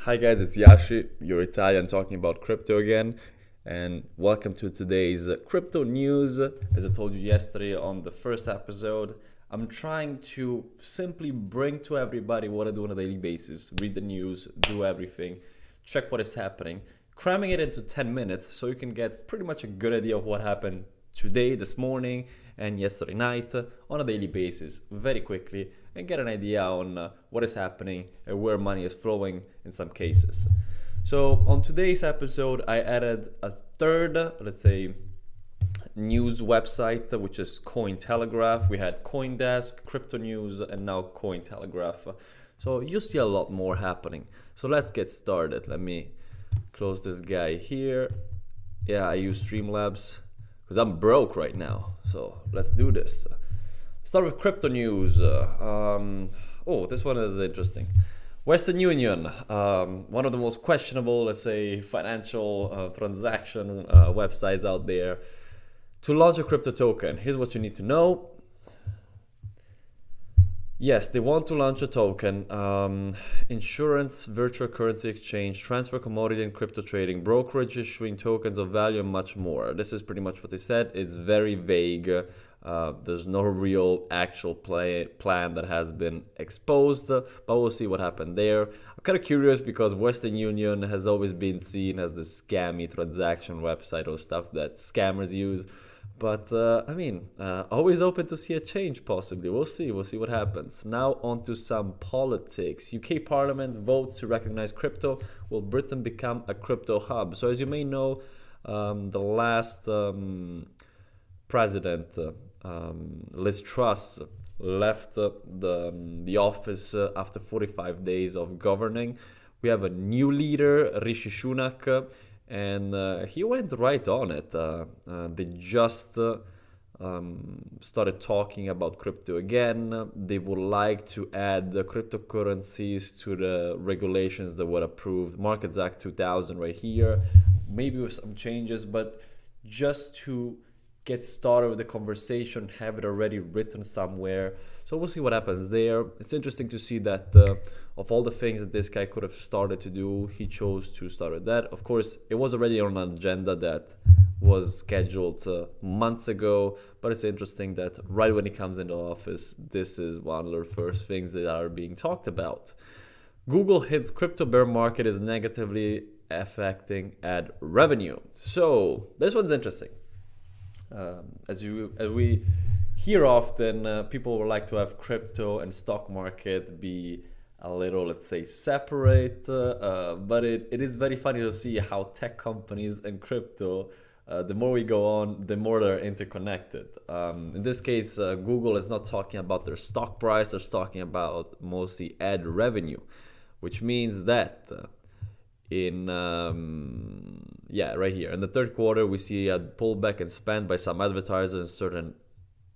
Hi guys, it's Yashi, your Italian talking about crypto again, and welcome to today's crypto news. As I told you yesterday on the first episode, I'm trying to simply bring to everybody what I do on a daily basis, read the news, do everything, check what is happening, cramming it into 10 minutes so you can get pretty much a good idea of what happened today, this morning, and yesterday night on a daily basis very quickly and get an idea on what is happening and where money is flowing in some cases. So on today's episode, I added a third, let's say, news website, which is Cointelegraph. We had CoinDesk, Crypto News, and now Cointelegraph. So you see a lot more happening. So let's get started. Let me close this guy here. Yeah, I use Streamlabs because I'm broke right now. So let's do this. Start with crypto news. This one is interesting. Western Union, one of the most questionable, let's say, financial transaction websites out there, to launch a crypto token. Here's what you need to know. Yes, they want to launch a token, insurance, virtual currency exchange, transfer commodity and crypto trading, brokerage issuing tokens of value, and much more. This is pretty much what they said. It's very vague. There's no real actual plan that has been exposed, but we'll see what happened there. I'm kind of curious because Western Union has always been seen as the scammy transaction website or stuff that scammers use. But always open to see a change possibly. We'll see what happens. Now on to some politics. UK Parliament votes to recognize crypto. Will Britain become a crypto hub? So as you may know, the last president, Liz Truss, left the office after 45 days of governing. We have a new leader, Rishi Sunak, and he went right on it. They just started talking about crypto again. They would like to add the cryptocurrencies to the regulations that were approved. Markets Act 2000 right here, maybe with some changes, but just to get started with the conversation, have it already written somewhere. So we'll see what happens there. It's interesting to see that of all the things that this guy could have started to do, he chose to start with that. Of course, it was already on an agenda that was scheduled months ago, but it's interesting that right when he comes into office, this is one of the first things that are being talked about. Google hits crypto bear market is negatively affecting ad revenue. So this one's interesting. As we hear often, people would like to have crypto and stock market be a little, let's say, separate, but it is very funny to see how tech companies and crypto, the more we go on, the more they're interconnected. In this case, Google is not talking about their stock price, they're talking about mostly ad revenue, which means that right here in the third quarter we see a pullback in spend by some advertisers in certain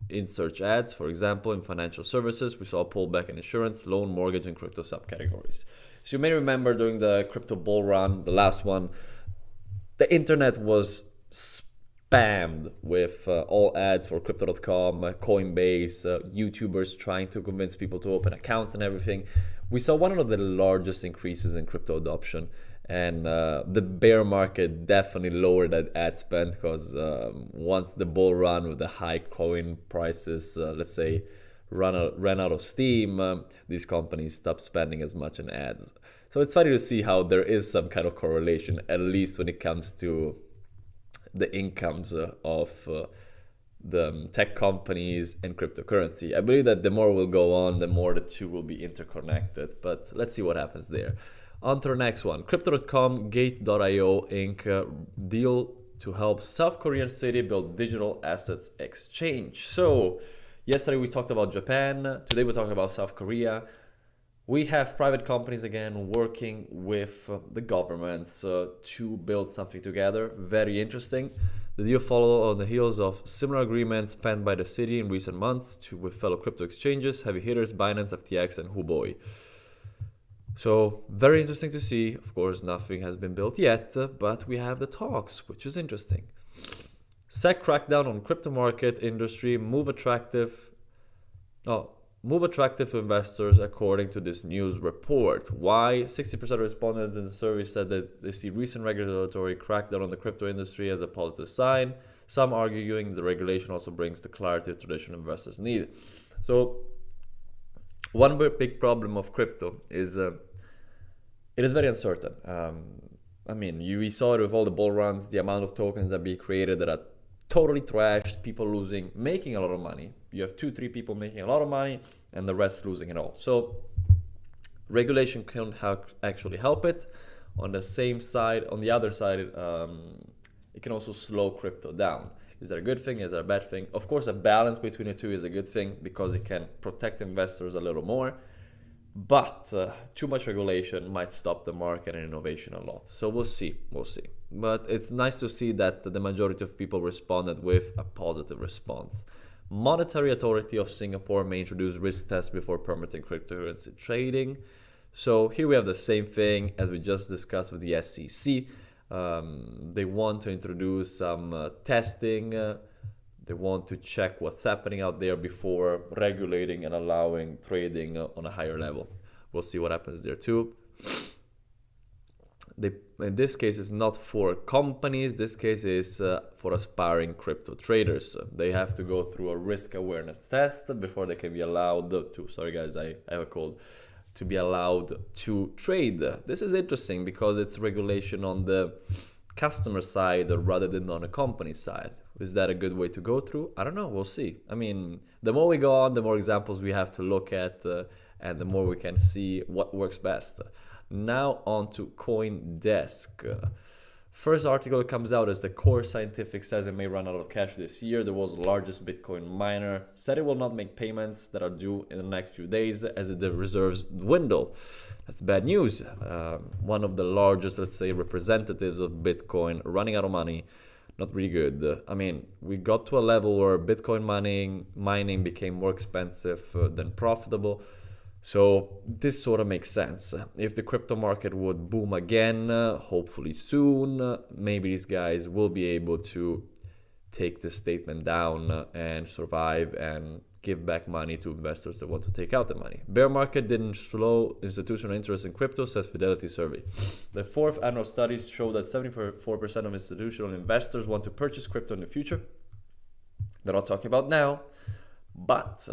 in-search ads. For example, in financial services we saw a pullback in insurance, loan, mortgage, and crypto subcategories. So you may remember during the crypto bull run, the last one, the internet was spammed with all ads for crypto.com, Coinbase, YouTubers trying to convince people to open accounts and everything. We saw one of the largest increases in crypto adoption, and the bear market definitely lowered that ad spend because once the bull run with the high coin prices, let's say, ran out of steam, these companies stopped spending as much in ads. So it's funny to see how there is some kind of correlation, at least when it comes to the incomes of the tech companies and cryptocurrency. I believe that the more we'll go on, the more the two will be interconnected. But let's see what happens there. On to the next one. Crypto.com, Gate.io Inc. Deal to help South Korean city build digital assets exchange. So yesterday we talked about Japan. Today we're talking about South Korea. We have private companies again working with the governments to build something together. Very interesting. The deal followed on the heels of similar agreements penned by the city in recent months with fellow crypto exchanges, heavy hitters, Binance, FTX, and Huobi. So very interesting to see. Of course, nothing has been built yet, but we have the talks, which is interesting. SEC crackdown on crypto market industry, move attractive to investors according to this news report. Why? 60% of respondents in the survey said that they see recent regulatory crackdown on the crypto industry as a positive sign. Some arguing the regulation also brings the clarity traditional investors need. So one big problem of crypto is it is very uncertain. I mean, we saw it with all the bull runs, the amount of tokens that be created that are totally trashed, people losing, making a lot of money. You have 2-3 people making a lot of money and the rest losing it all. So regulation can actually help it. On the same side, on the other side, it can also slow crypto down. Is that a good thing? Is that a bad thing? Of course, a balance between the two is a good thing because it can protect investors a little more. But too much regulation might stop the market and innovation a lot. So we'll see. But it's nice to see that the majority of people responded with a positive response. Monetary Authority of Singapore may introduce risk tests before permitting cryptocurrency trading. So here we have the same thing as we just discussed with the SEC. They want to introduce some testing. They want to check what's happening out there before regulating and allowing trading on a higher level. We'll see what happens there too. In this case, it's not for companies. This case is for aspiring crypto traders. They have to go through a risk awareness test before they can be allowed to, sorry guys, I have a cold, to be allowed to trade. This is interesting because it's regulation on the customer side rather than on the company side. Is that a good way to go through? I don't know. We'll see. I mean, the more we go on, the more examples we have to look at, and the more we can see what works best. Now on to CoinDesk. First article comes out as the Core Scientific says it may run out of cash this year. The world's largest Bitcoin miner said it will not make payments that are due in the next few days as the reserves dwindle. That's bad news. One of the largest, let's say, representatives of Bitcoin running out of money. Not really good. I mean, we got to a level where Bitcoin mining became more expensive than profitable. So this sort of makes sense. If the crypto market would boom again, hopefully soon, maybe these guys will be able to take the statement down and survive and give back money to investors that want to take out the money. Bear market didn't slow institutional interest in crypto, says Fidelity survey. The fourth annual studies show that 74% of institutional investors want to purchase crypto in the future. They're not talking about now, but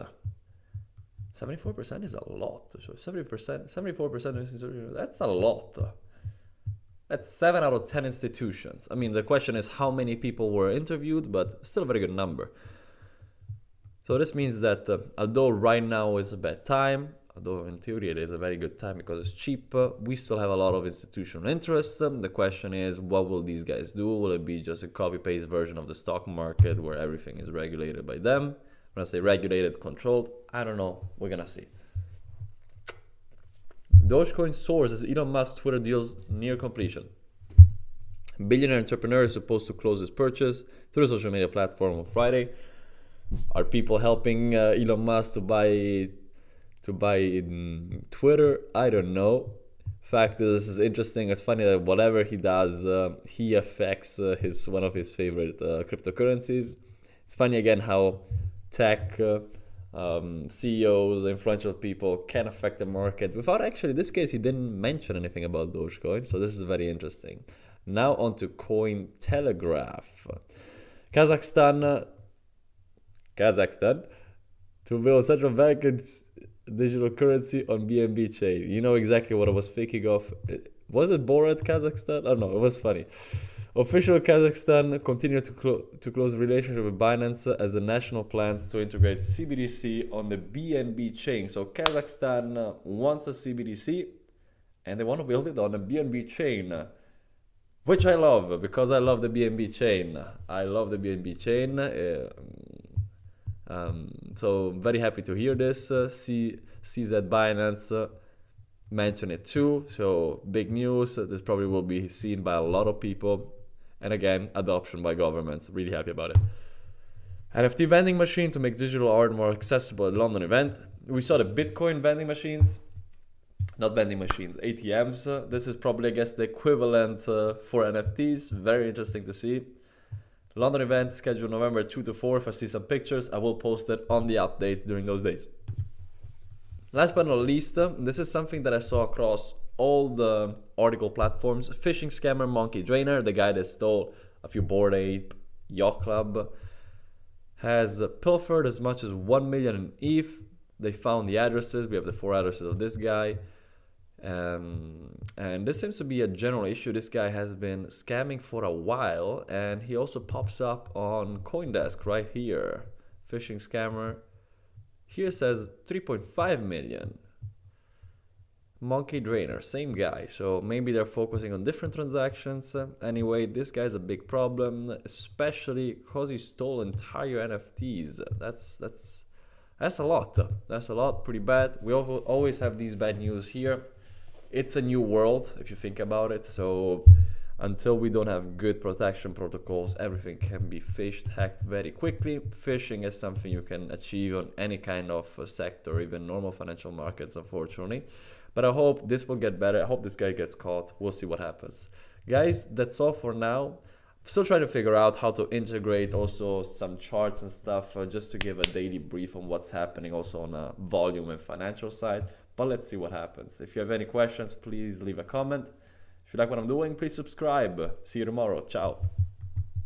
74% is a lot. So 74% of institutions, that's a lot. That's 7 out of 10 institutions. I mean, the question is how many people were interviewed, but still a very good number. So this means that although right now is a bad time, although in theory it is a very good time because it's cheap, we still have a lot of institutional interest. The question is, what will these guys do? Will it be just a copy-paste version of the stock market where everything is regulated by them? When I say regulated, controlled, I don't know. We're going to see. Dogecoin soars as Elon Musk Twitter deals near completion. Billionaire entrepreneur is supposed to close his purchase through a social media platform on Friday. Are people helping Elon Musk to buy Twitter? I don't know. Fact is, this is interesting. It's funny that whatever he does, he affects one of his favorite cryptocurrencies. It's funny again how tech CEOs, influential people can affect the market without actually, in this case, he didn't mention anything about Dogecoin. So this is very interesting. Now on to Cointelegraph. Kazakhstan to build central bank and digital currency on BNB chain. You know exactly what I was thinking of. Was it Borat Kazakhstan? I don't know. It was funny. Official Kazakhstan continued to close relationship with Binance as the national plans to integrate CBDC on the BNB chain. So Kazakhstan wants a CBDC and they want to build it on a BNB chain, which I love because I love the BNB chain. I love the BNB chain. So very happy to hear this. CZ Binance mention it too. So big news. This probably will be seen by a lot of people. And again, adoption by governments. Really happy about it. NFT vending machine to make digital art more accessible at London event. We saw the Bitcoin vending machines. Not vending machines, ATMs. This is probably, I guess, the equivalent for NFTs. Very interesting to see. London event scheduled November 2 to 4. If I see some pictures, I will post it on the updates during those days. Last but not least, this is something that I saw across all the article platforms. Phishing scammer Monkey Drainer, the guy that stole a few Bored Ape Yacht Club, has pilfered as much as 1 million in ETH. They found the addresses. We have the 4 addresses of this guy. And this seems to be a general issue. This guy has been scamming for a while, and he also pops up on CoinDesk right here. Phishing scammer. Here says 3.5 million. Monkey Drainer, same guy. So maybe they're focusing on different transactions. Anyway, this guy's a big problem, especially because he stole entire NFTs. That's a lot. That's a lot, pretty bad. We always have these bad news here. It's a new world, if you think about it. So until we don't have good protection protocols, everything can be phished, hacked very quickly. Phishing is something you can achieve on any kind of sector, even normal financial markets, unfortunately. But I hope this will get better. I hope this guy gets caught. We'll see what happens. Guys, that's all for now. Still trying to figure out how to integrate also some charts and stuff just to give a daily brief on what's happening also on a volume and financial side. But let's see what happens. If you have any questions, please leave a comment. If you like what I'm doing, please subscribe. See you tomorrow. Ciao.